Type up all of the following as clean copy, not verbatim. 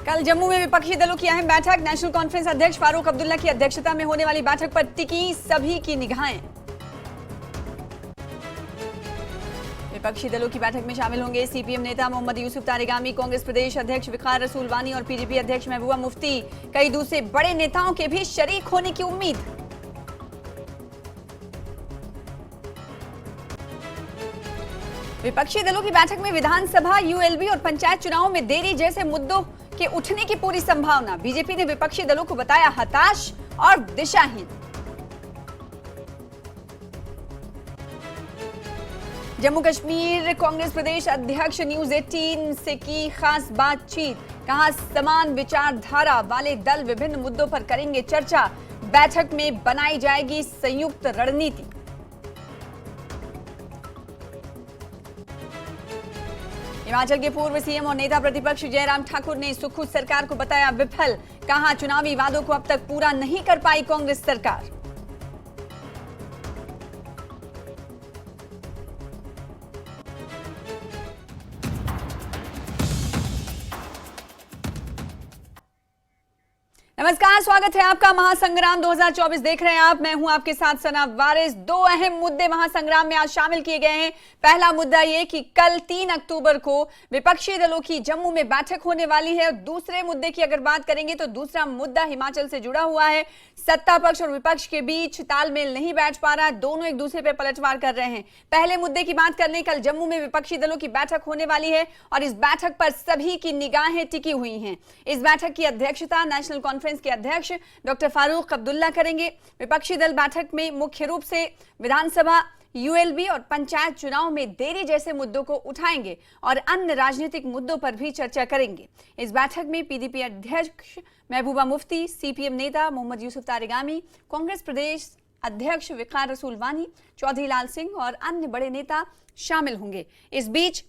कल जम्मू में विपक्षी दलों की अहम बैठक। नेशनल कॉन्फ्रेंस अध्यक्ष फारूक अब्दुल्ला की अध्यक्षता में होने वाली बैठक पर टिकी सभी की निगाहें। विपक्षी दलों की बैठक में शामिल होंगे सीपीएम नेता मोहम्मद यूसुफ तारिगामी, कांग्रेस प्रदेश अध्यक्ष वकार रसूल वानी और पीडीपी अध्यक्ष महबूबा मुफ्ती। कई दूसरे बड़े नेताओं के भी शरीक होने की उम्मीद। विपक्षी दलों की बैठक में विधानसभा, यूएलबी और पंचायत चुनावों में देरी जैसे मुद्दों के उठने की पूरी संभावना। बीजेपी ने विपक्षी दलों को बताया हताश और दिशाहीन। जम्मू कश्मीर कांग्रेस प्रदेश अध्यक्ष न्यूज 18 से की खास बातचीत। कहा समान विचारधारा वाले दल विभिन्न मुद्दों पर करेंगे चर्चा। बैठक में बनाई जाएगी संयुक्त रणनीति। हिमाचल के पूर्व सीएम और नेता प्रतिपक्ष जयराम ठाकुर ने सुखू सरकार को बताया विफल। कहा चुनावी वादों को अब तक पूरा नहीं कर पाई कांग्रेस सरकार। नमस्कार, स्वागत है आपका। महासंग्राम 2024 देख रहे हैं आप। मैं हूं आपके साथ सना वारिस। दो अहम मुद्दे महासंग्राम में आज शामिल किए गए हैं। पहला मुद्दा ये कि कल 3 अक्टूबर को विपक्षी दलों की जम्मू में बैठक होने वाली है। दूसरे मुद्दे की अगर बात करेंगे तो दूसरा मुद्दा हिमाचल से जुड़ा हुआ है। सत्ता पक्ष और विपक्ष के बीच तालमेल नहीं बैठ पा रहा, दोनों एक दूसरे पर पलटवार कर रहे हैं। पहले मुद्दे की बात कर लें, कल जम्मू में विपक्षी दलों की बैठक होने वाली है और इस बैठक पर सभी की निगाहें टिकी हुई हैं। इस बैठक की अध्यक्षता नेशनल कॉन्फ्रेंस के अध्यक्ष डॉक्टर फारूक अब्दुल्ला करेंगे। विपक्षी दल बैठक में मुख्य रूप से विधानसभा, यूएलबी और पंचायत चुनाव में देरी जैसे मुद्दों को उठाएंगे और अन्य राजनीतिक मुद्दों पर भी चर्चा करेंगे। इस बैठक में पीडीपी अध्यक्ष महबूबा मुफ्ती, सीपीएम नेता मोहम्मद यूसुफ तारिगामी, कांग्रेस प्रदेश अध्यक्ष वकार रसूल वानी, चौधरी लाल सिंह और अन्य बड़े नेता शामिल होंगे। इस बीच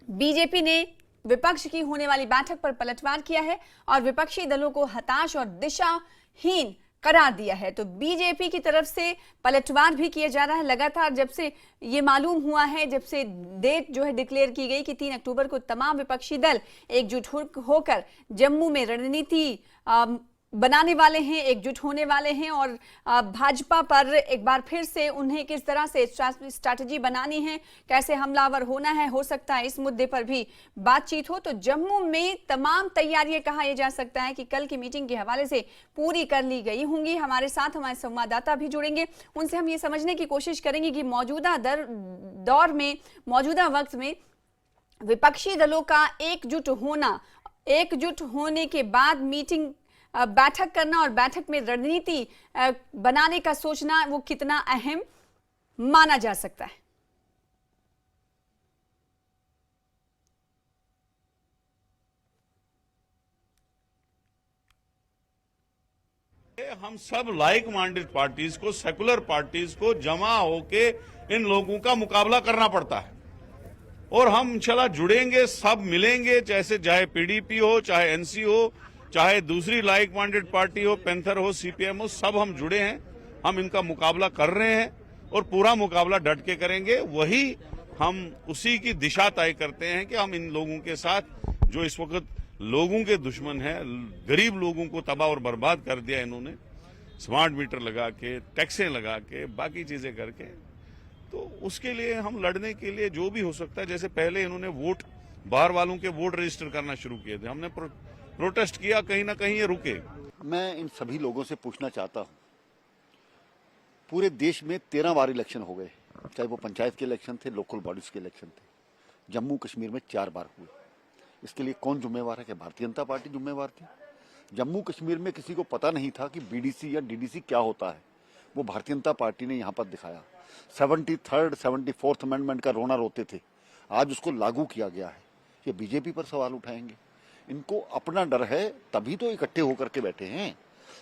बीजेपी ने विपक्ष की होने वाली बैठक पर पलटवार किया है और विपक्षी दलों को हताश और दिशाहीन करार दिया है। तो बीजेपी की तरफ से पलटवार भी किया जा रहा है लगातार। जब से ये मालूम हुआ है, जब से डेट जो है डिक्लेयर की गई कि 3 अक्टूबर को तमाम विपक्षी दल एकजुट होकर जम्मू में रणनीति बनाने वाले हैं, एकजुट होने वाले हैं और भाजपा पर एक बार फिर से उन्हें किस तरह से स्ट्रैटेजी बनानी है, कैसे हमलावर होना है, हो सकता है इस मुद्दे पर भी बातचीत हो। तो जम्मू में तमाम तैयारियां कहा यह जा सकता है कि कल की मीटिंग के हवाले से पूरी कर ली गई होंगी। हमारे साथ हमारे संवाददाता भी जुड़ेंगे, उनसे हम ये समझने की कोशिश करेंगे कि मौजूदा दौर में, मौजूदा वक्त में विपक्षी दलों का एकजुट होने के बाद मीटिंग, बैठक करना और बैठक में रणनीति बनाने का सोचना, वो कितना अहम माना जा सकता है। हम सब लाइक माइंडेड पार्टीज को, सेकुलर पार्टीज को जमा होके इन लोगों का मुकाबला करना पड़ता है और हम इंशाल्लाह जुड़ेंगे, सब मिलेंगे, चाहे पीडीपी हो, चाहे एनसी हो, चाहे दूसरी लाइक माइंडेड पार्टी हो, पैंथर हो, सीपीएम हो, सब हम जुड़े हैं। हम इनका मुकाबला कर रहे हैं और पूरा मुकाबला डट के करेंगे। वही हम उसी की दिशा तय करते हैं कि हम इन लोगों के साथ, जो इस वक्त लोगों के दुश्मन हैं, गरीब लोगों को तबाह और बर्बाद कर दिया इन्होंने, स्मार्ट मीटर लगा के, टैक्सें लगा के, बाकी चीजें करके, तो उसके लिए हम लड़ने के लिए जो भी हो सकता है। जैसे पहले इन्होंने वोट, बाहर वालों के वोट रजिस्टर करना शुरू किए थे, हमने प्रोटेस्ट किया, कहीं ना कहीं ये रुके। मैं इन सभी लोगों से पूछना चाहता हूं, पूरे देश में 13 बार इलेक्शन हो गए, चाहे वो पंचायत के इलेक्शन थे, लोकल बॉडीज के इलेक्शन थे। जम्मू कश्मीर में 4 बार हुए। इसके लिए कौन जिम्मेवार है? क्या भारतीय जनता पार्टी जिम्मेवार थी? जम्मू कश्मीर में किसी को पता नहीं था कि बीडीसी या डीडीसी क्या होता है, वो भारतीय जनता पार्टी ने यहाँ पर दिखाया। 73rd 74th अमेंडमेंट का रोना रोते थे, आज उसको लागू किया गया है। ये बीजेपी पर सवाल उठाएंगे। इनको अपना डर है, तभी तो इकट्ठे होकर के बैठे हैं।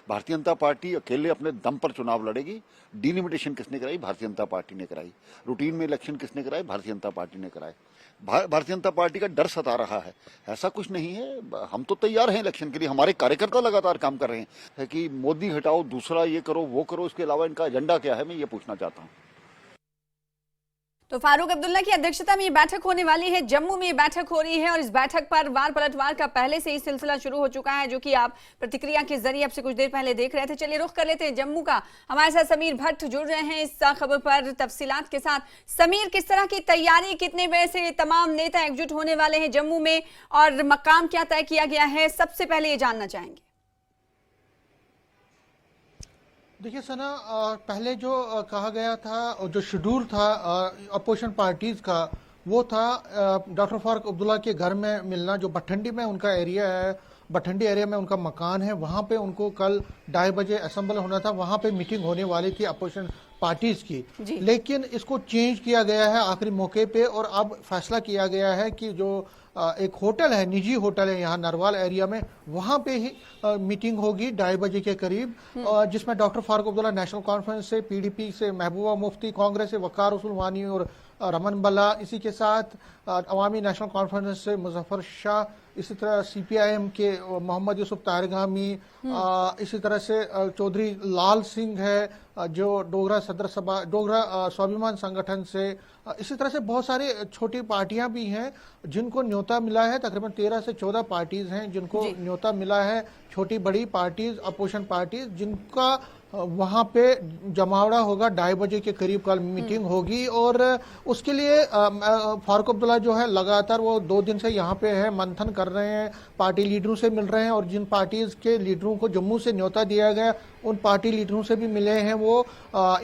भारतीय जनता पार्टी अकेले अपने दम पर चुनाव लड़ेगी। डिलिमिटेशन किसने कराई? भारतीय जनता पार्टी ने कराई। रूटीन में इलेक्शन किसने कराए? भारतीय जनता पार्टी ने कराए। भारतीय जनता पार्टी का डर सता रहा है, ऐसा कुछ नहीं है। हम तो तैयार हैं इलेक्शन के लिए, हमारे कार्यकर्ता लगातार काम कर रहे हैं। है कि मोदी हटाओ, दूसरा ये करो, वो करो, इसके अलावा इनका एजेंडा क्या है, मैं ये पूछना चाहता हूँ। तो फारूक अब्दुल्ला की अध्यक्षता में ये बैठक होने वाली है, जम्मू में ये बैठक हो रही है और इस बैठक पर वार पलटवार का पहले से ही सिलसिला शुरू हो चुका है, जो कि आप प्रतिक्रिया के जरिए अब से कुछ देर पहले देख रहे थे। चलिए रुख कर लेते हैं जम्मू का। हमारे साथ समीर भट्ट जुड़ रहे हैं इस खबर पर तफसीलात के साथ। समीर, किस तरह की तैयारी, कितने बजे से तमाम नेता एकजुट होने वाले हैं जम्मू में और मकाम क्या तय किया गया है, सबसे पहले ये जानना चाहेंगे। देखिए सना, पहले जो कहा गया था और जो शेड्यूल था अपोजिशन पार्टीज का, वो था डॉक्टर फारूक अब्दुल्ला के घर में मिलना, जो भटंडी में उनका एरिया है, भटंडी एरिया में उनका मकान है। वहां पे उनको कल 2:30 बजे असेंबल होना था, वहां पे मीटिंग होने वाली थी अपोजिशन पार्टीज की, लेकिन इसको चेंज किया गया है आखिरी मौके पे और अब फैसला किया गया है कि जो एक होटल है, निजी होटल है यहाँ नरवाल एरिया में, वहां पे ही मीटिंग होगी 2:30 बजे के करीब, जिसमें doctor Farooq Abdullah national conference से, पीडीपी से महबूबा मुफ्ती, कांग्रेस से वकार रसूल वानी और रमन बल्ला, इसी के साथ अवामी नेशनल कॉन्फ्रेंस से मुजफ्फर शाह, इसी तरह सीपीआईएम के मोहम्मद यूसुफ तारगामी, इसी तरह से चौधरी लाल सिंह है जो डोगरा सदर सभा, डोगरा स्वाभिमान संगठन से, इसी तरह से बहुत सारी छोटी पार्टियां भी हैं जिनको न्योता मिला है। तकरीबन 13 से 14 पार्टीज हैं जिनको न्योता मिला है, छोटी बड़ी पार्टीज, अपोजिशन पार्टीज, जिनका वहां पे जमावड़ा होगा 2:30 बजे के करीब कल मीटिंग होगी। और उसके लिए फारूक अब्दुल्ला जो है लगातार वो 2 दिन से यहाँ पे है, मंथन कर रहे हैं, पार्टी लीडरों से मिल रहे हैं और जिन पार्टीज के लीडरों को जम्मू से न्योता दिया गया उन पार्टी लीडरों से भी मिले हैं, वो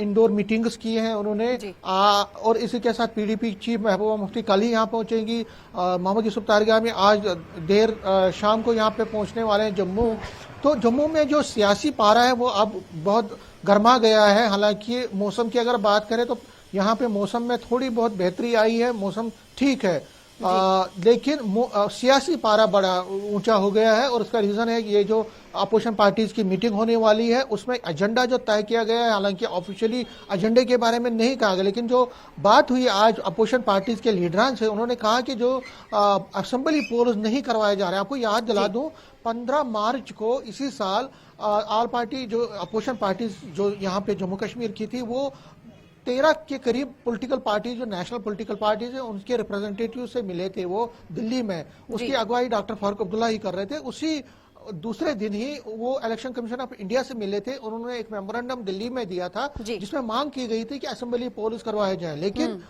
इंडोर मीटिंग्स की हैं उन्होंने। और इसी के साथ पीडीपी चीफ महबूबा मुफ्ती कल ही यहाँ पहुंचेंगी, मोहम्मद यूसुफ तारगामी आज देर शाम को यहाँ पे पहुंचने वाले हैं जम्मू। तो जम्मू में जो सियासी पारा है वो अब बहुत गर्मा गया है। हालांकि मौसम की अगर बात करें तो यहाँ पे मौसम में थोड़ी बहुत बेहतरी आई है, मौसम ठीक है, लेकिन सियासी पारा बड़ा ऊंचा हो गया है और उसका रीजन है कि ये जो अपोजिशन पार्टीज की मीटिंग होने वाली है उसमें एजेंडा जो तय किया गया है, हालांकि ऑफिशियली एजेंडे के बारे में नहीं कहा गया, लेकिन जो बात हुई आज अपोजिशन पार्टीज के लीडरान से, उन्होंने कहा कि जो असेंबली पोल्स नहीं करवाए जा रहे हैं। आपको याद दिला दूं, 15 मार्च को इसी साल ऑल पार्टी जो अपोजिशन पार्टीज जो यहाँ पे जम्मू कश्मीर की थी, वो 13 के करीब पॉलिटिकल पार्टी, जो नेशनल पॉलिटिकल पार्टीज है, उनके रिप्रेजेंटेटिव से मिले थे वो दिल्ली में। उसकी अगुवाई डॉक्टर फारूक अब्दुल्ला ही कर रहे थे। उसी दूसरे दिन ही वो इलेक्शन कमीशन ऑफ इंडिया से मिले थे, उन्होंने एक मेमोरेंडम दिल्ली में दिया था जिसमें मांग की गई थी कि असेंबली पोल्स करवाए जाए। लेकिन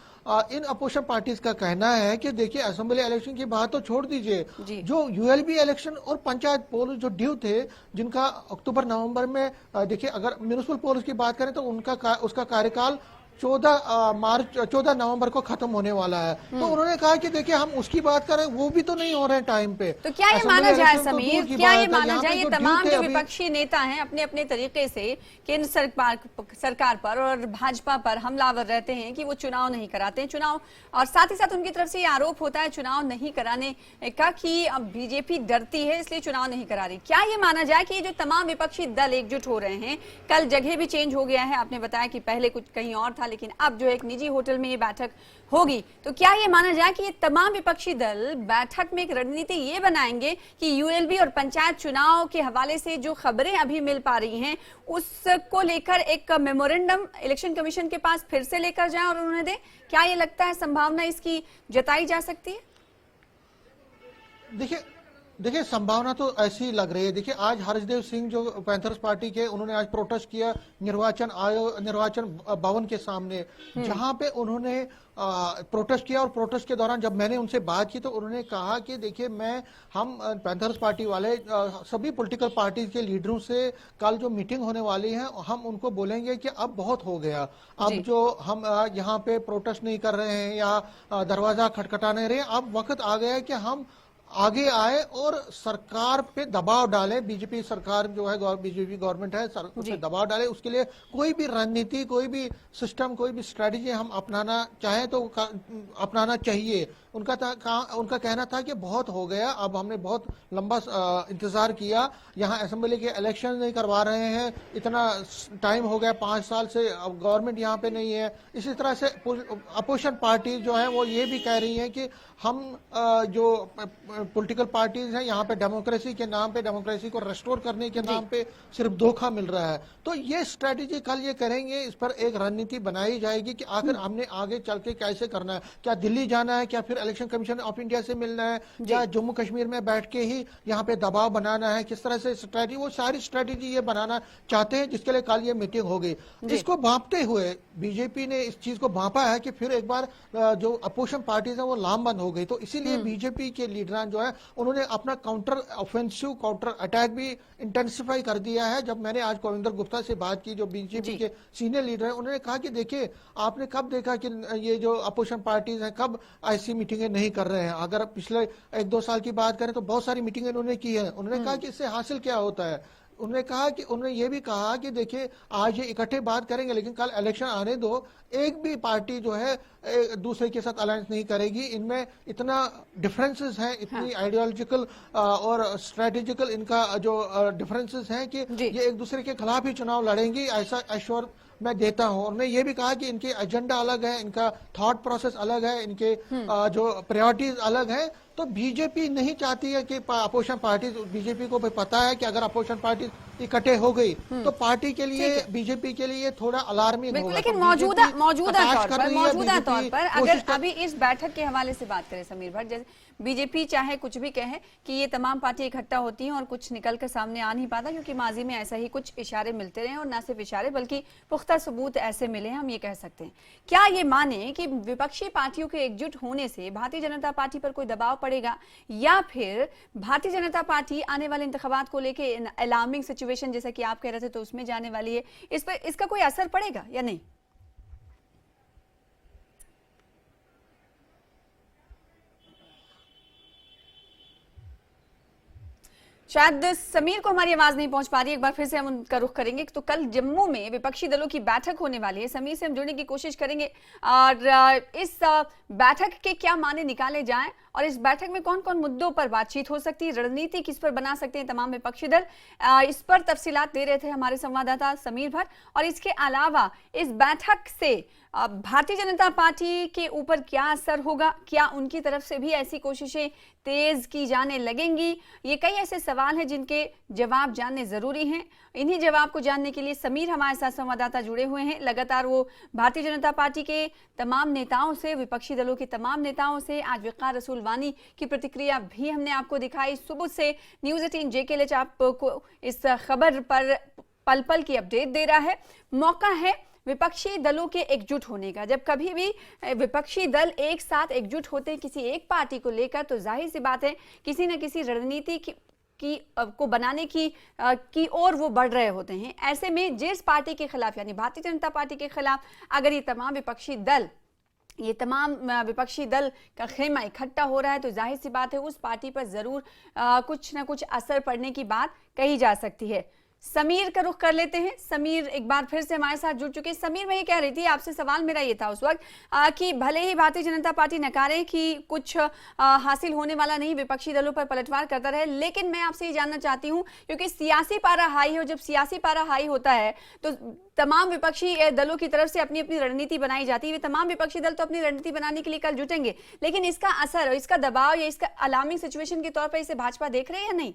इन अपोजिशन पार्टीज का कहना है कि देखिए असेंबली इलेक्शन की बात तो छोड़ दीजिए, जो यूएलबी इलेक्शन और पंचायत पोल जो ड्यू थे, जिनका अक्टूबर नवंबर में, देखिए अगर म्यूनिसिपल पोल्स की बात करें तो उसका कार्यकाल 14 नवंबर को खत्म होने वाला है। तो उन्होंने कहा कि देखिए हम उसकी बात करें, वो भी तो नहीं हो रहे टाइम पे। तो क्या ये माना जाए समीर, क्या ये माना जाए ये तमाम जो विपक्षी नेता हैं अपने अपने तरीके से केंद्र सरकार पर और भाजपा पर हमलावर रहते हैं कि वो चुनाव नहीं कराते हैं, चुनाव, और साथ ही साथ उनकी तरफ से ये आरोप होता है चुनाव नहीं कराने का कि अब बीजेपी डरती है इसलिए चुनाव नहीं करा रही। क्या ये माना जाए कि ये जो तमाम विपक्षी दल एकजुट हो रहे हैं, कल जगह भी चेंज हो गया है, आपने बताया कि पहले कुछ कहीं और था लेकिन अब जो एक निजी होटल में ये बैठक होगी, तो क्या ये माना जाए कि ये तमाम विपक्षी दल बैठक में एक रणनीति ये बनाएंगे कि यूएलबी और पंचायत चुनाव के हवाले से जो खबरें अभी मिल पा रही हैं उसको लेकर एक मेमोरेंडम इलेक्शन कमीशन के पास फिर से लेकर जाएं और उन्हें दें? क्या ये लगता है संभावना इसकी जताई जा सकती है? देखिए संभावना तो ऐसी लग रही है। देखिए आज हर्षदेव सिंह जो पैंथर्स पार्टी के, उन्होंने आज प्रोटेस्ट किया निर्वाचन भवन के सामने, जहां पे उन्होंने प्रोटेस्ट किया। और प्रोटेस्ट के दौरान जब मैंने उनसे बात की तो उन्होंने कहा कि देखिए हम पैंथर्स पार्टी वाले सभी पॉलिटिकल पार्टीज के लीडरों से कल जो मीटिंग होने वाली है हम उनको बोलेंगे कि अब बहुत हो गया, अब जो हम यहाँ पे प्रोटेस्ट नहीं कर रहे हैं या दरवाजा खटखटा नहीं रहे, अब वक्त आ गया है कि हम आगे आए और सरकार पे दबाव डाले। बीजेपी सरकार जो है, बीजेपी गवर्नमेंट है, उस पे दबाव डाले। उसके लिए कोई भी रणनीति, कोई भी सिस्टम, कोई भी स्ट्रेटजी हम अपनाना चाहें तो अपनाना चाहिए। उनका कहना था कि बहुत हो गया, अब हमने बहुत लंबा इंतजार किया, यहाँ असेंबली के इलेक्शन नहीं करवा रहे हैं, इतना टाइम हो गया 5 साल से, अब गवर्नमेंट यहाँ पे नहीं है। इसी तरह से अपोजिशन पार्टी जो है वो ये भी कह रही है कि हम जो पॉलिटिकल पार्टीज हैं, यहाँ पे डेमोक्रेसी के नाम पे, डेमोक्रेसी को रेस्टोर करने के नाम पे सिर्फ धोखा मिल रहा है। तो ये स्ट्रेटेजी कल ये करेंगे, इस पर एक रणनीति बनाई जाएगी कि आखिर हमने आगे चल के कैसे करना है। क्या दिल्ली जाना है, क्या फिर इलेक्शन कमीशन ऑफ इंडिया से मिलना है, या जम्मू कश्मीर में बैठ के ही यहाँ पे दबाव बनाना है, किस तरह से स्ट्रेटेजी, वो सारी स्ट्रेटेजी ये बनाना चाहते हैं, जिसके लिए कल ये मीटिंग हो गई। इसको भांपते हुए बीजेपी ने इस चीज को भांपा है कि फिर एक बार जो अपोजिशन पार्टीज है वो लामबंद हो गई। तो इसीलिए बीजेपी के लीडरान जो है उन्होंने अपना काउंटर ऑफेंसिव, काउंटर अटैक भी इंटेंसिफाई कर दिया है। जब मैंने आज कविंदर गुप्ता से बात की, जो बीजेपी के सीनियर लीडर हैं, उन्होंने कहा कि देखिए, आपने कब देखा कि ये जो अपोजिशन पार्टीज हैं कब ऐसी मीटिंगें नहीं कर रहे हैं। अगर पिछले 1-2 साल की बात करें तो बहुत सारी मीटिंगें उन्होंने की है। उन्होंने कहा कि इससे हासिल क्या होता है। उन्होंने कहा कि उन्होंने ये भी कहा कि देखिए, आज ये इकट्ठे बात करेंगे लेकिन कल इलेक्शन आने दो, एक भी पार्टी जो है दूसरे के साथ अलायंस नहीं करेगी। इनमें इतना डिफरेंसेस हैं, इतनी आइडियोलॉजिकल और स्ट्रेटेजिकल इनका जो डिफरेंसेस हैं कि ये एक दूसरे के खिलाफ ही चुनाव लड़ेंगी, ऐसा एश्योर मैं देता हूं। उन्होंने ये भी कहा कि इनके एजेंडा अलग है, इनका थॉट प्रोसेस अलग है, इनके जो प्रायोरिटीज अलग है। तो बीजेपी नहीं चाहती है कि अपोजिशन पार्टी, बीजेपी को भी पता है कि अगर अपोजिशन पार्टी इकट्ठे हो गई तो पार्टी के लिए, बीजेपी के लिए थोड़ा अलार्मिंग होगा। लेकिन तो मौजूदा बीजेपी तौर पर अगर अभी इस बैठक के हवाले से बात करें समीर भट्ट, जैसे बीजेपी चाहे कुछ भी कहे कि ये तमाम पार्टी इकट्ठा होती हैं और कुछ निकल कर सामने आ नहीं पाता, क्योंकि माजी में ऐसा ही कुछ इशारे मिलते रहे, और ना सिर्फ इशारे बल्कि पुख्ता सबूत ऐसे मिले हैं, हम ये कह सकते हैं। क्या ये माने कि विपक्षी पार्टियों के एकजुट होने से भारतीय जनता पार्टी पर कोई दबाव पड़ेगा, या फिर भारतीय जनता पार्टी आने वाले इंतखाबात को लेके अलार्मिंग सिचुएशन जैसा कि आप कह रहे थे तो उसमें जाने वाली है, इस पर इसका कोई असर पड़ेगा या नहीं? शायद समीर को हमारी आवाज नहीं पहुंच पा रही, एक बार फिर से हम उनका रुख करेंगे। तो कल जम्मू में विपक्षी दलों की बैठक होने वाली है, समीर से हम जुड़ने की कोशिश करेंगे और इस बैठक के क्या माने निकाले जाएं और इस बैठक में कौन कौन मुद्दों पर बातचीत हो सकती है, रणनीति किस पर बना सकते हैं तमाम विपक्षी दल, इस पर तफसीलात दे रहे थे हमारे संवाददाता समीर भट्ट। और इसके अलावा इस बैठक से भारतीय जनता पार्टी के ऊपर क्या असर होगा, क्या उनकी तरफ से भी ऐसी कोशिशें तेज की जाने लगेंगी, ये कई ऐसे सवाल हैं जिनके जवाब जानने जरूरी हैं। इन्हीं जवाब को जानने के लिए समीर हमारे साथ संवाददाता जुड़े हुए हैं। लगातार वो भारतीय जनता पार्टी के तमाम नेताओं से, विपक्षी दलों के तमाम नेताओं से, आज वक़ार रसूल वानी की प्रतिक्रिया भी हमने आपको दिखाई। सुबह से न्यूज़ 18 JKLH आपको इस खबर पर पल पल की अपडेट दे रहा है। मौका है विपक्षी दलों के एकजुट होने का। जब कभी भी विपक्षी दल एक साथ एकजुट होते हैं किसी एक पार्टी को लेकर, तो जाहिर सी बात है किसी न किसी रणनीति को बनाने की ओर वो बढ़ रहे होते हैं। ऐसे में जिस पार्टी के खिलाफ, यानी भारतीय जनता पार्टी के खिलाफ अगर ये तमाम विपक्षी दल का खेमा इकट्ठा हो रहा है, तो जाहिर सी बात है उस पार्टी पर जरूर कुछ न कुछ असर पड़ने की बात कही जा सकती है। समीर का रुख कर लेते हैं। समीर एक बार फिर से हमारे साथ जुड़ चुके हैं। समीर, मैं ये कह रही थी, आपसे सवाल मेरा ये था उस वक्त कि भले ही भारतीय जनता पार्टी नकारे कि कुछ हासिल होने वाला नहीं, विपक्षी दलों पर पलटवार करता रहे, लेकिन मैं आपसे ये जानना चाहती हूँ, क्योंकि सियासी पारा हाई है, और जब सियासी पारा हाई होता है तो तमाम विपक्षी दलों की तरफ से अपनी अपनी रणनीति बनाई जाती है। तमाम विपक्षी दल तो अपनी रणनीति बनाने के लिए कल जुटेंगे, लेकिन इसका असर, इसका दबाव या इसका अलार्मिंग सिचुएशन के तौर पर इसे भाजपा देख रहे हैं या नहीं?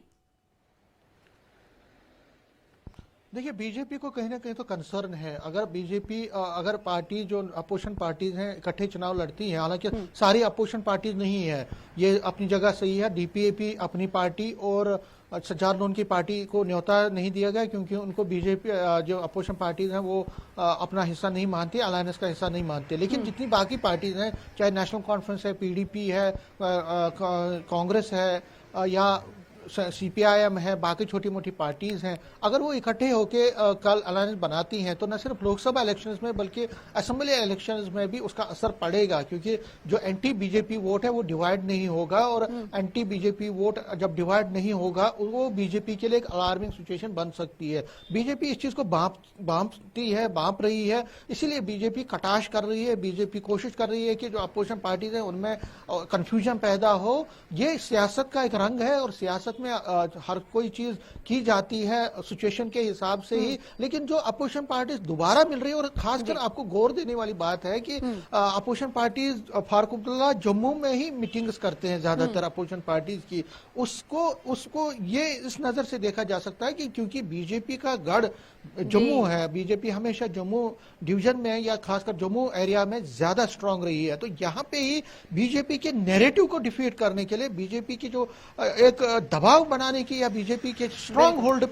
देखिए, बीजेपी को कहीं ना कहीं तो कंसर्न है। अगर बीजेपी, अगर पार्टी जो अपोजिशन पार्टीज हैं इकट्ठे चुनाव लड़ती हैं, हालांकि सारी अपोजिशन पार्टीज नहीं है, ये अपनी जगह सही है। डीपीएपी अपनी पार्टी और सज्जाद लोन की पार्टी को न्योता नहीं दिया गया, क्योंकि उनको बीजेपी जो अपोजिशन पार्टीज हैं वो अपना हिस्सा नहीं मानती, अलायंस का हिस्सा नहीं मानते। लेकिन जितनी बाकी पार्टीज हैं, चाहे नेशनल कॉन्फ्रेंस है, पीडीपी है, कांग्रेस है, या सीपीआईएम है, बाकी छोटी मोटी पार्टीज हैं, अगर वो इकट्ठे होके कल अलायंस बनाती हैं तो न सिर्फ लोकसभा इलेक्शंस में बल्कि असेंबली इलेक्शंस में भी उसका असर पड़ेगा, क्योंकि जो एंटी बीजेपी वोट है वो डिवाइड नहीं होगा, और एंटी बीजेपी वोट जब डिवाइड नहीं होगा वो बीजेपी के लिए एक अलार्मिंग सिचुएशन बन सकती है। बीजेपी इस चीज को भांप रही है, इसीलिए बीजेपी कटाश कर रही है। बीजेपी कोशिश कर रही है कि जो अपोजिशन पार्टीज है उनमें कंफ्यूजन पैदा हो। ये सियासत का एक रंग है, और सियासत सूरत में हर कोई चीज की जाती है सिचुएशन के हिसाब से ही, लेकिन जो अपोजिशन पार्टीज दोबारा मिल रही है, और खासकर आपको गौर देने वाली बात है कि अपोजिशन पार्टीज फारूक अब्दुल्ला जम्मू में ही मीटिंग्स करते हैं ज्यादातर अपोजिशन पार्टीज की। उसको ये इस नजर से देखा जा सकता है कि क्योंकि बीजेपी का गढ़ जम्मू है, बीजेपी हमेशा जम्मू डिवीजन में या खासकर जम्मू एरिया में ज्यादा स्ट्रांग रही है, तो यहाँ पे ही बीजेपी के नैरेटिव को डिफीट करने के लिए, बीजेपी की जो एक दबाव बनाने की या बीजेपी के स्ट्रांग होल्ड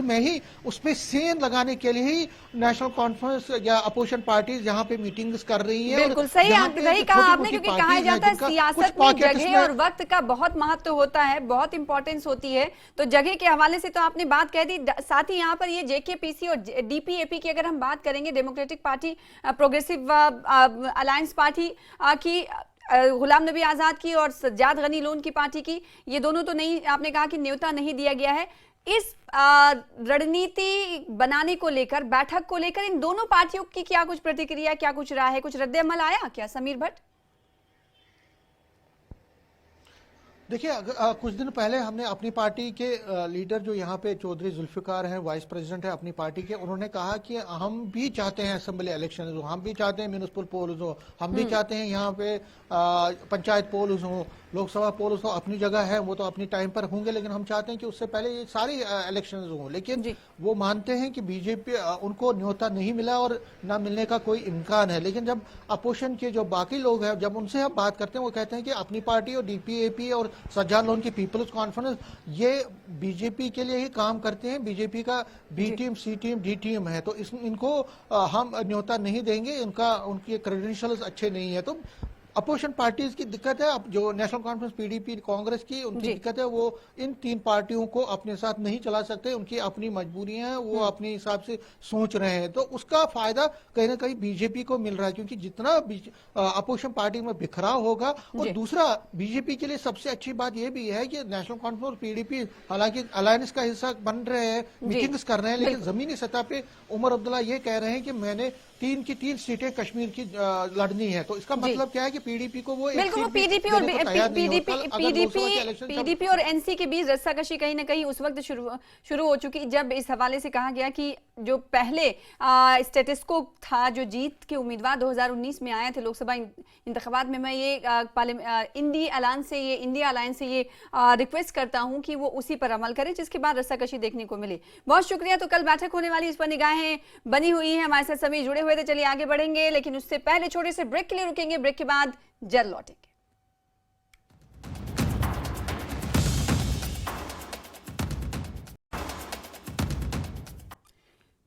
में ही उस पर सेन लगाने के लिए ही नेशनल कॉन्फ्रेंस या अपोजिशन पार्टीज यहाँ पे मीटिंग्स कर रही है। बिल्कुल सही कहा आपने, क्योंकि कहा जाता है सियासत में जगह और वक्त का बहुत महत्व होता है, बहुत इंपॉर्टेंस होती है, तो जगह के हवाले से तो आपने बात कह दी। साथ ही यहाँ पर ये जेकेपीसी और डीपीएपी की अगर हम बात करेंगे, democratic party, progressive alliance party की, गुलाम नबी आजाद की और सज्जाद गनी लोन की पार्टी की, ये दोनों तो नहीं, आपने कहा कि न्योता नहीं दिया गया है। इस रणनीति बनाने को लेकर, बैठक को लेकर इन दोनों पार्टियों की क्या कुछ प्रतिक्रिया, क्या कुछ राय है, कुछ रद्द-ए-अमल आया क्या? समीर भट्ट। देखिए, कुछ दिन पहले हमने अपनी पार्टी के लीडर जो यहाँ पे चौधरी जुल्फिकार हैं, वाइस प्रेसिडेंट है अपनी पार्टी के, उन्होंने कहा कि हम भी चाहते हैं असेंबली इलेक्शन हो, हम भी चाहते हैं म्यूनिसिपल पोल्स हो, हम भी चाहते हैं यहाँ पे पंचायत पोल्स हो, लोकसभा पोल्स हो, अपनी जगह है, वो तो अपनी टाइम पर होंगे, लेकिन हम चाहते हैं कि उससे पहले ये सारी इलेक्शन हो। लेकिन वो मानते हैं कि बीजेपी उनको न्योता नहीं मिला और ना मिलने का कोई इम्कान है। लेकिन जब अपोजिशन के जो बाकी लोग हैं, जब उनसे हम बात करते हैं, वो कहते हैं कि अपनी पार्टी और डीपीएपी और सज्जाद लोन की पीपल्स कॉन्फ्रेंस ये बीजेपी के लिए ही काम करते हैं, बीजेपी का बी टीम, सी टीम, डी टीम है, तो इनको हम न्योता नहीं देंगे, उनके क्रेडेंशियल्स अच्छे नहीं है। तो अपोजिशन पार्टीज की दिक्कत है, अब जो नेशनल कॉन्फ्रेंस पीडीपी कांग्रेस की, उनकी दिक्कत है, वो इन तीन पार्टियों को अपने साथ नहीं चला सकते, उनकी अपनी मजबूरियां हैं, वो अपने हिसाब से सोच रहे हैं, तो उसका फायदा कहीं ना कहीं बीजेपी को मिल रहा है, क्योंकि जितना अपोजिशन पार्टी में बिखराव होगा। और दूसरा, बीजेपी के लिए सबसे अच्छी बात यह भी है कि नेशनल कॉन्फ्रेंस और पीडीपी हालांकि अलायंस का हिस्सा बन रहे हैं, मीटिंग्स कर रहे हैं, लेकिन जमीनी सतह पे उमर अब्दुल्ला ये कह रहे हैं कि मैंने 3 की 3 सीटें कश्मीर की लड़नी है। तो इसका मतलब क्या है कि पीडीपी को वो पीडीपी और एनसी के बीच रस्साकशी कहीं ना कहीं उस वक्त शुरू हो चुकी, जब इस हवाले से कहा गया कि जो पहले स्टेटस को था, जो जीत के उम्मीदवार 2019 में आए थे लोकसभा इंतखाबात में, मैं ये इंडिया अलायंस से ये रिक्वेस्ट करता हूं कि वो उसी पर अमल करें, जिसके बाद रस्साकशी देखने को मिली। बहुत शुक्रिया। तो कल बैठक होने वाली, इस पर निगाहें बनी हुई है, हमारे साथ सभी जुड़े हुए थे। चलिए आगे बढ़ेंगे, लेकिन उससे पहले छोटे से ब्रेक के लिए रुकेंगे, ब्रेक के बाद जल्द लौटेंगे।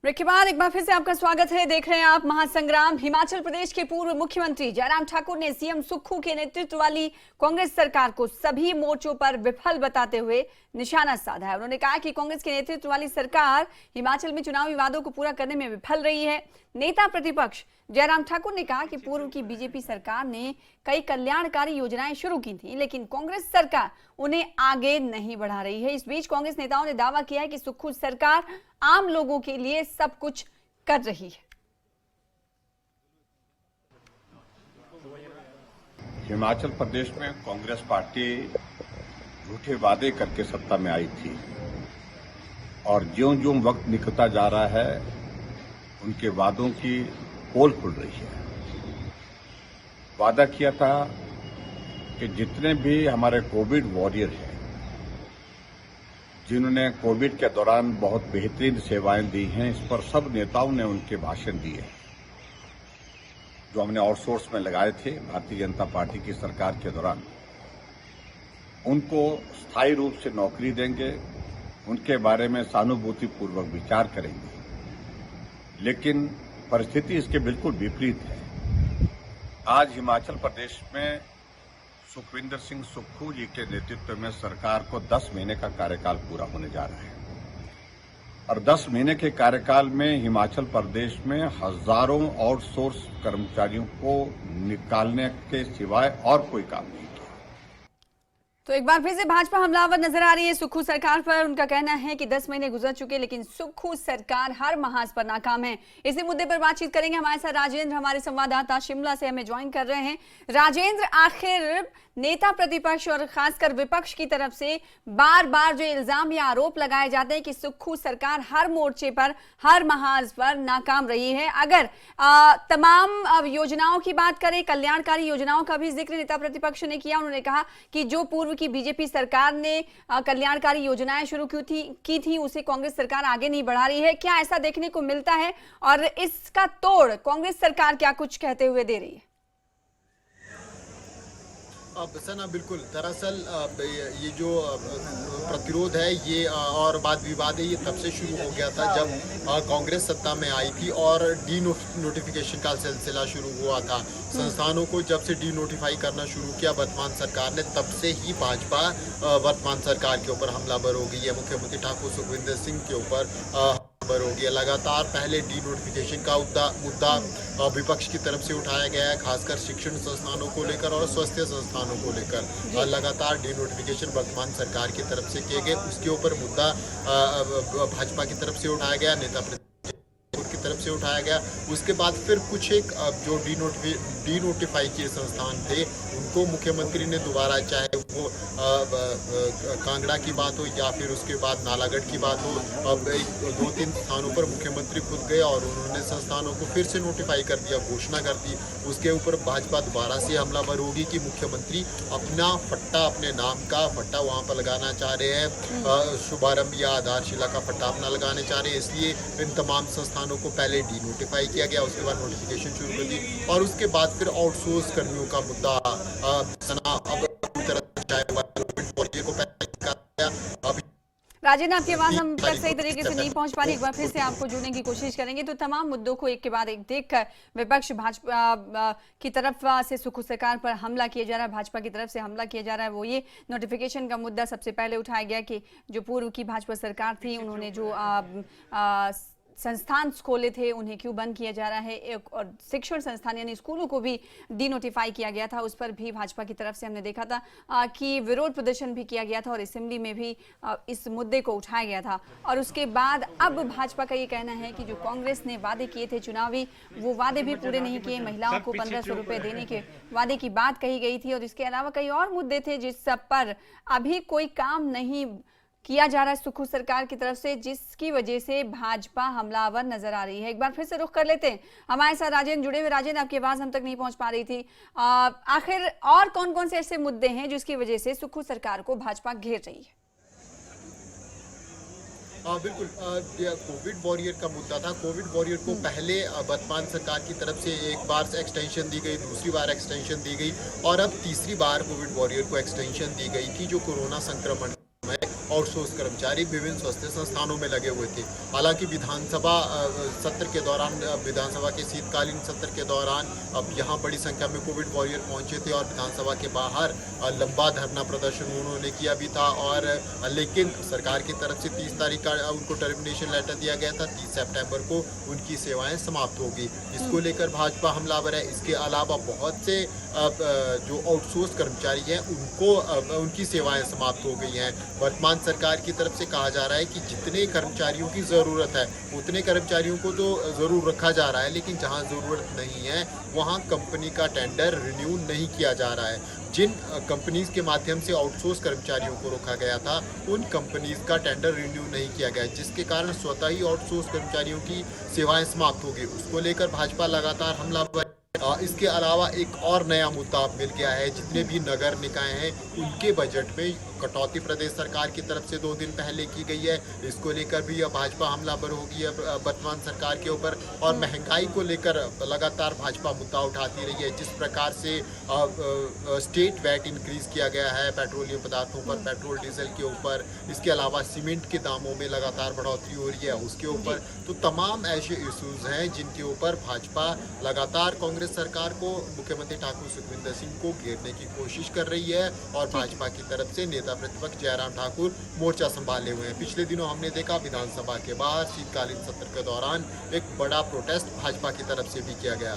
ब्रेक के बाद एक बार फिर से आपका स्वागत है। देख रहे हैं आप महासंग्राम। हिमाचल प्रदेश के पूर्व मुख्यमंत्री जयराम ठाकुर ने सीएम सुक्खू के नेतृत्व वाली कांग्रेस सरकार को सभी मोर्चों पर विफल बताते हुए निशाना साधा है। उन्होंने कहा कि कांग्रेस के नेतृत्व वाली सरकार हिमाचल में चुनावी वादों को पूरा करने में विफल रही है। नेता प्रतिपक्ष जयराम ठाकुर ने कहा कि पूर्व की बीजेपी सरकार ने कई कल्याणकारी योजनाएं शुरू की थी, लेकिन कांग्रेस सरकार उन्हें आगे नहीं बढ़ा रही है। इस बीच कांग्रेस नेताओं ने दावा किया है कि सुक्खू सरकार आम लोगों के लिए सब कुछ कर रही है। हिमाचल प्रदेश में कांग्रेस पार्टी झूठे वादे करके सत्ता में आई थी, और ज्यों-ज्यों वक्त निकलता जा रहा है, उनके वादों की पोल खुल रही है। वादा किया था कि जितने भी हमारे कोविड वॉरियर हैं, जिन्होंने कोविड के दौरान बहुत बेहतरीन सेवाएं दी हैं, इस पर सब नेताओं ने उनके भाषण दिए, जो हमने आउटसोर्स में लगाए थे भारतीय जनता पार्टी की सरकार के दौरान। उनको स्थायी रूप से नौकरी देंगे, उनके बारे में सहानुभूतिपूर्वक विचार करेंगे, लेकिन परिस्थिति इसके बिल्कुल विपरीत है। आज हिमाचल प्रदेश में सुखविंदर सिंह सुक्खू जी के नेतृत्व में सरकार को 10 महीने का कार्यकाल पूरा होने जा रहा है, और 10 महीने के कार्यकाल में हिमाचल प्रदेश में हजारों आउटसोर्स कर्मचारियों को निकालने के सिवाय और कोई काम नहीं किया। तो एक बार फिर से भाजपा हमलावर नजर आ रही है सुक्खू सरकार पर। उनका कहना है कि 10 महीने गुजर चुके लेकिन सुक्खू सरकार हर महाज पर नाकाम है। इसी मुद्दे पर बातचीत करेंगे। हमारे साथ राजेंद्र, हमारे संवाददाता शिमला से हमें ज्वाइन कर रहे हैं। राजेंद्र, आखिर नेता प्रतिपक्ष और खासकर विपक्ष की तरफ से बार बार जो इल्जाम या आरोप लगाए जाते हैं कि सुक्खू सरकार हर मोर्चे पर, हर महाज पर नाकाम रही है। अगर तमाम योजनाओं की बात करें, कल्याणकारी योजनाओं का भी जिक्र नेता प्रतिपक्ष ने किया। उन्होंने कहा कि जो पूर्व की बीजेपी सरकार ने कल्याणकारी योजनाएं शुरू की थी उसे कांग्रेस सरकार आगे नहीं बढ़ा रही है। क्या ऐसा देखने को मिलता है और इसका तोड़ कांग्रेस सरकार क्या कुछ कहते हुए दे रही है? सना बिल्कुल, दरअसल ये जो प्रतिरोध है ये और वाद विवाद है ये तब से शुरू हो गया था जब कांग्रेस सत्ता में आई थी और डी नोटिफिकेशन का सिलसिला शुरू हुआ था। संस्थानों को जब से डी नोटिफाई करना शुरू किया वर्तमान सरकार ने, तब से ही भाजपा वर्तमान सरकार के ऊपर हमलावर हो गई है। मुख्यमंत्री ठाकुर सुखविंदर सिंह के ऊपर हो गया। लगातार पहले डी नोटिफिकेशन का मुद्दा विपक्ष की तरफ से उठाया गया है, खासकर शिक्षण संस्थानों को लेकर और स्वास्थ्य संस्थानों को लेकर लगातार डी नोटिफिकेशन वर्तमान सरकार की तरफ से किए गए। उसके ऊपर मुद्दा भाजपा की तरफ से उठाया गया, नेता की तरफ से उठाया गया। उसके बाद फिर कुछ एक जो डी नोटिफाई किए संस्थान थे उनको मुख्यमंत्री ने दोबारा, चाहे वो कांगड़ा की बात हो या फिर उसके बाद नालागढ़ की बात हो, अब 2-3 स्थानों पर मुख्यमंत्री खुद गए और उन्होंने संस्थानों को फिर से नोटिफाई कर दिया, घोषणा कर दी। उसके ऊपर भाजपा दोबारा से हमलावर होगी कि मुख्यमंत्री अपना फट्टा, अपने नाम का फट्टा वहाँ पर लगाना चाह रहे हैं, शुभारंभ या आधारशिला का फट्टा अपना लगाने चाह रहे हैं। इसलिए इन तमाम संस्थानों को पहले डी नोटिफाई किया गया, उसके बाद नोटिफिकेशन शुरू कर दी और उसके बाद फिर आउटसोर्स कर्मियों का मुद्दा राजेंद्र, आपकी आवाज हम तक सही तरीके से नहीं पहुंच पा रही। एक बार फिर से आपको जुड़ने की कोशिश करेंगे। तो तमाम मुद्दों को एक के बाद एक देखकर विपक्ष भाजपा की तरफ से सुक्खू सरकार पर हमला किया जा रहा है, भाजपा की तरफ से हमला किया जा रहा है। वो ये नोटिफिकेशन का मुद्दा सबसे पहले उठाया गया कि जो पूर्व की भाजपा सरकार थी उन्होंने जो संस्थान खोले थे उन्हें क्यों बंद किया जा रहा है, और शिक्षण संस्थान यानी स्कूलों को भी डी नोटिफाई किया गया था। उस पर भी भाजपा की तरफ से हमने देखा था कि विरोध प्रदर्शन भी किया गया था और असेंबली में भी इस मुद्दे को उठाया गया था। और उसके बाद अब भाजपा का ये कहना है कि जो कांग्रेस ने वादे किए थे चुनावी, वो वादे भी पूरे नहीं किए। महिलाओं को 1500 रुपए देने के वादे की बात कही गई थी और इसके अलावा कई और मुद्दे थे जिस सब पर अभी कोई काम नहीं किया जा रहा है सुक्खू सरकार की तरफ से, जिसकी वजह से भाजपा हमलावर नजर आ रही है। एक बार फिर से रुख कर लेते हैं, हमारे साथ राजेंद्र जुड़े हुए। राजेंद्र, आपकी आवाज हम तक नहीं पहुंच पा रही थी। आखिर और कौन कौन से ऐसे मुद्दे हैं जिसकी वजह से सुक्खू सरकार को भाजपा घेर रही है? बिल्कुल, कोविड वॉरियर का मुद्दा था। कोविड वॉरियर को पहले वर्तमान सरकार की तरफ से एक बार से एक्सटेंशन दी गई, दूसरी बार एक्सटेंशन दी गई और अब तीसरी बार कोविड वॉरियर को एक्सटेंशन दी गई कि जो कोरोना संक्रमण आउटसोर्स कर्मचारी विभिन्न स्वास्थ्य संस्थानों में लगे हुए थे। हालांकि विधानसभा सत्र के दौरान, विधानसभा के शीतकालीन सत्र के दौरान अब यहाँ बड़ी संख्या में कोविड वॉरियर पहुंचे थे और विधानसभा के बाहर लंबा धरना प्रदर्शन उन्होंने किया भी था। और लेकिन सरकार की तरफ से 30 तारीख का उनको टर्मिनेशन लेटर दिया गया था। 30 सितंबर को उनकी सेवाएं समाप्त होगी। इसको लेकर भाजपा हमलावर है। इसके अलावा बहुत से जो आउटसोर्स कर्मचारी हैं उनकी सेवाएं समाप्त हो गई हैं। वर्तमान सरकार की तरफ से कहा जा रहा है कि जितने कर्मचारियों की ज़रूरत है उतने कर्मचारियों को तो ज़रूर रखा जा रहा है, लेकिन जहां ज़रूरत नहीं है वहां कंपनी का टेंडर रिन्यू नहीं किया जा रहा है। जिन कंपनीज के माध्यम से आउटसोर्स कर्मचारियों को रखा गया था उन कंपनीज का टेंडर रिन्यू नहीं किया गया, जिसके कारण स्वतः ही आउटसोर्स कर्मचारियों की सेवाएं समाप्त हो गई। उसको लेकर भाजपा लगातार हमलावर। इसके अलावा एक और नया मुद्दा मिल गया है। जितने भी नगर निकाय हैं उनके बजट में कटौती प्रदेश सरकार की तरफ से 2 दिन पहले की गई है। इसको लेकर भी अब भाजपा हमलावर होगी वर्तमान सरकार के ऊपर। और महंगाई को लेकर लगातार भाजपा मुद्दा उठाती रही है। जिस प्रकार से स्टेट वैट इंक्रीज किया गया है पेट्रोलियम पदार्थों पर, पेट्रोल डीजल के ऊपर, इसके अलावा सीमेंट के दामों में लगातार बढ़ोतरी हो रही है उसके ऊपर। तो तमाम ऐसे इश्यूज हैं जिनके ऊपर भाजपा लगातार कांग्रेस सरकार को, मुख्यमंत्री ठाकुर सुखविंदर सिंह को घेरने की कोशिश कर रही है और भाजपा की तरफ से नेता नेता प्रतिपक्ष जयराम ठाकुर मोर्चा संभाले हुए हैं। पिछले दिनों हमने देखा विधानसभा के बाहर शीतकालीन सत्र के दौरान एक बड़ा प्रोटेस्ट भाजपा की तरफ से भी किया गया।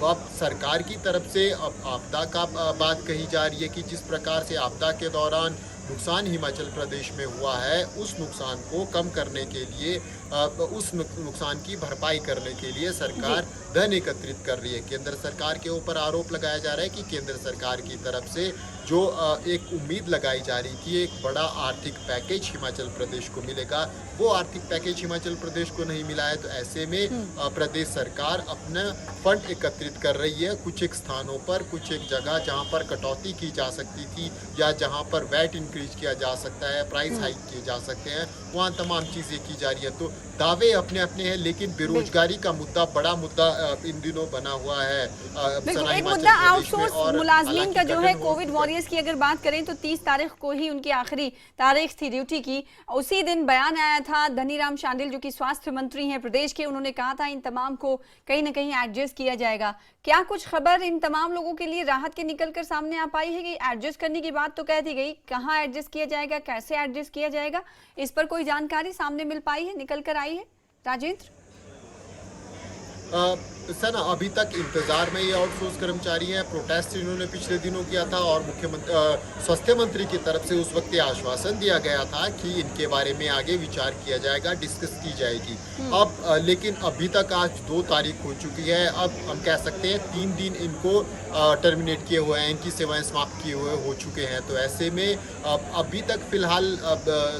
अब सरकार की तरफ से अब आपदा का बात कही जा रही है कि जिस प्रकार से आपदा के दौरान नुकसान हिमाचल प्रदेश में हुआ है, उस नुकसान को कम करने के लिए, उस नुकसान की भरपाई करने के लिए सरकार धन एकत्रित कर रही है। केंद्र सरकार के ऊपर आरोप लगाया जा रहा है कि केंद्र सरकार की तरफ से जो एक उम्मीद लगाई जा रही थी, एक बड़ा आर्थिक पैकेज हिमाचल प्रदेश को मिलेगा, वो आर्थिक पैकेज हिमाचल प्रदेश को नहीं मिला है। तो ऐसे में प्रदेश सरकार अपना फंड एकत्रित कर रही है। कुछ एक स्थानों पर, कुछ एक जगह जहां पर कटौती की जा सकती थी या जहां पर वैट इंक्रीज किया जा सकता है, प्राइस हाइक किए जा सकते हैं, वहां तमाम चीजें की जा रही है। तो दावे अपने अपने हैं, लेकिन बेरोजगारी का मुद्दा बड़ा मुद्दा इन दिनों बना हुआ है। एक मुद्दा आउटसोर्स मुलाजमीन का जो है, कोविड वॉरियर्स की अगर बात करें तो 30 तारीख को ही उनकी आखिरी तारीख थी ड्यूटी की। उसी दिन बयान आया था धनीराम शांडिल जो कि स्वास्थ्य मंत्री हैं प्रदेश के, उन्होंने कहा था इन तमाम को कहीं ना कहीं एडजस्ट किया जाएगा। क्या कुछ खबर इन तमाम लोगों के लिए राहत के निकल कर सामने आ पाई है कि एडजस्ट करने की बात तो कह दी गई, कहाँ एडजस्ट किया जाएगा, कैसे एडजस्ट किया जाएगा, इस पर कोई जानकारी सामने मिल पाई है, निकल कर आई है? राजेंद्र सना, अभी तक इंतजार में ये आउटसोर्स कर्मचारी हैं। प्रोटेस्ट इन्होंने पिछले दिनों किया था और मुख्यमंत्री स्वास्थ्य मंत्री की तरफ से उस वक्त ये आश्वासन दिया गया था कि इनके बारे में आगे विचार किया जाएगा, डिस्कस की जाएगी। अब लेकिन अभी तक आज 2 तारीख हो चुकी है। अब हम कह सकते हैं 3 दिन इनको टर्मिनेट किए हुए हैं, इनकी सेवाएं समाप्त किए हुए हो चुके हैं। तो ऐसे में अभी तक फिलहाल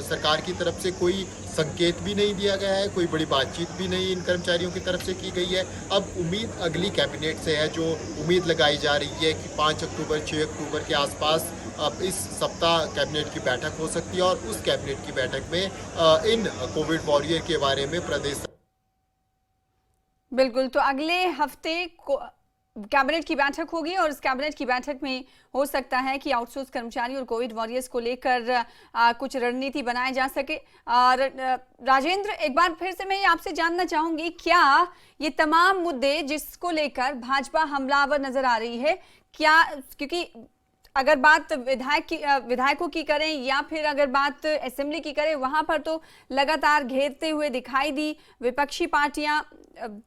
सरकार की तरफ से कोई संकेत भी नहीं दिया गया है, कोई बड़ी बातचीत भी नहीं इन कर्मचारियों की तरफ से की गई है। अब उम्मीद अगली कैबिनेट से है, जो उम्मीद लगाई जा रही है कि 5 अक्टूबर 6 अक्टूबर के आसपास अब इस सप्ताह कैबिनेट की बैठक हो सकती है और उस कैबिनेट की बैठक में इन कोविड वॉरियर के बारे में प्रदेश। बिल्कुल, तो अगले हफ्ते कैबिनेट की बैठक होगी और इस कैबिनेट की बैठक में हो सकता है कि आउटसोर्स कर्मचारी और कोविड वॉरियर्स को लेकर कुछ रणनीति बनाए जा सके। राजेंद्र, एक बार फिर से मैं आपसे जानना चाहूंगी, क्या ये तमाम मुद्दे जिसको लेकर भाजपा हमलावर नजर आ रही है, क्या, क्योंकि अगर बात विधायकों की करें या फिर अगर बात असेंबली की करें, वहां पर तो लगातार घेरते हुए दिखाई दी विपक्षी पार्टियां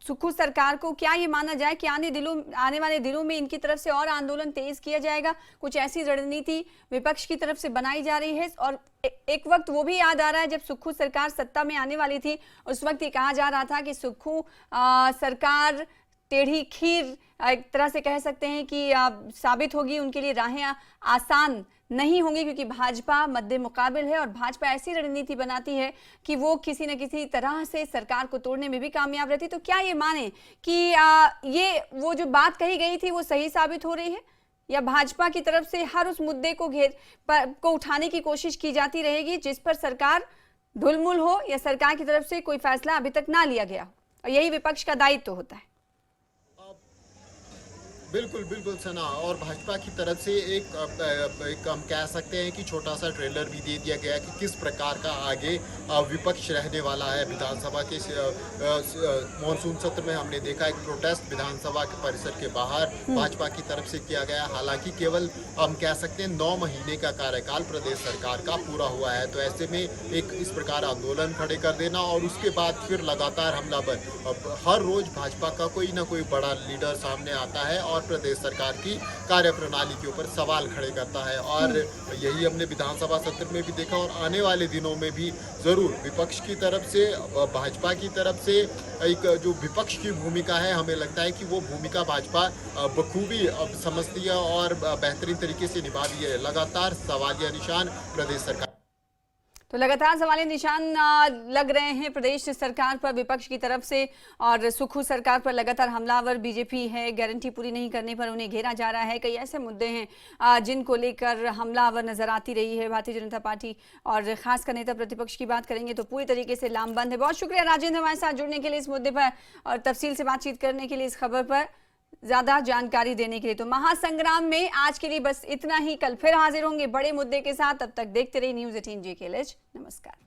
सुक्खू सरकार को। क्या ये माना जाए कि आने वाले दिनों में इनकी तरफ से और आंदोलन तेज किया जाएगा? कुछ ऐसी रणनीति विपक्ष की तरफ से बनाई जा रही है? और एक वक्त वो भी याद आ रहा है जब सुक्खू सरकार सत्ता में आने वाली थी, उस वक्त ये कहा जा रहा था कि सुक्खू सरकार टेढ़ी खीर एक तरह से कह सकते हैं कि साबित होगी, उनके लिए राहें आसान नहीं होंगी क्योंकि भाजपा मद्दे मुकाबिल है और भाजपा ऐसी रणनीति बनाती है कि वो किसी न किसी तरह से सरकार को तोड़ने में भी कामयाब रहती। तो क्या ये माने कि ये वो जो बात कही गई थी वो सही साबित हो रही है, या भाजपा की तरफ से हर उस मुद्दे को उठाने की कोशिश की जाती रहेगी जिस पर सरकार ढुलमुल हो या सरकार की तरफ से कोई फैसला अभी तक ना लिया गया हो, और यही विपक्ष का दायित्व होता है? बिल्कुल बिल्कुल सना, और भाजपा की तरफ से एक हम कह सकते हैं कि छोटा सा ट्रेलर भी दे दिया गया कि किस प्रकार का आगे विपक्ष रहने वाला है। विधानसभा के मॉनसून सत्र में हमने देखा एक प्रोटेस्ट विधानसभा के परिसर के बाहर भाजपा की तरफ से किया गया। हालांकि केवल हम कह सकते हैं 9 महीने का कार्यकाल प्रदेश सरकार का पूरा हुआ है। तो ऐसे में एक इस प्रकार आंदोलन खड़े कर देना और उसके बाद फिर लगातार हमलावर, हर रोज भाजपा का कोई ना कोई बड़ा लीडर सामने आता है और प्रदेश सरकार की कार्यप्रणाली के ऊपर सवाल खड़े करता है। और यही हमने विधानसभा सत्र में भी देखा और आने वाले दिनों में भी जरूर विपक्ष की तरफ से, भाजपा की तरफ से एक जो विपक्ष की भूमिका है, हमें लगता है कि वो भूमिका भाजपा बखूबी अब समझती है और बेहतरीन तरीके से निभा रही है। लगातार सवालिया निशान प्रदेश सरकार, तो लगातार सवालिया निशान लग रहे हैं प्रदेश सरकार पर विपक्ष की तरफ से, और सुक्खू सरकार पर लगातार हमलावर बीजेपी है। गारंटी पूरी नहीं करने पर उन्हें घेरा जा रहा है। कई ऐसे मुद्दे हैं जिनको लेकर हमलावर नजर आती रही है भारतीय जनता पार्टी, और खासकर नेता प्रतिपक्ष की बात करेंगे तो पूरी तरीके से लामबंद है। बहुत शुक्रिया राजेंद्र हमारे साथ जुड़ने के लिए इस मुद्दे पर और तफसील से बातचीत करने के लिए, इस खबर पर ज्यादा जानकारी देने के लिए। तो महासंग्राम में आज के लिए बस इतना ही, कल फिर हाजिर होंगे बड़े मुद्दे के साथ। तब तक देखते रहिए News 18 JKLH। नमस्कार।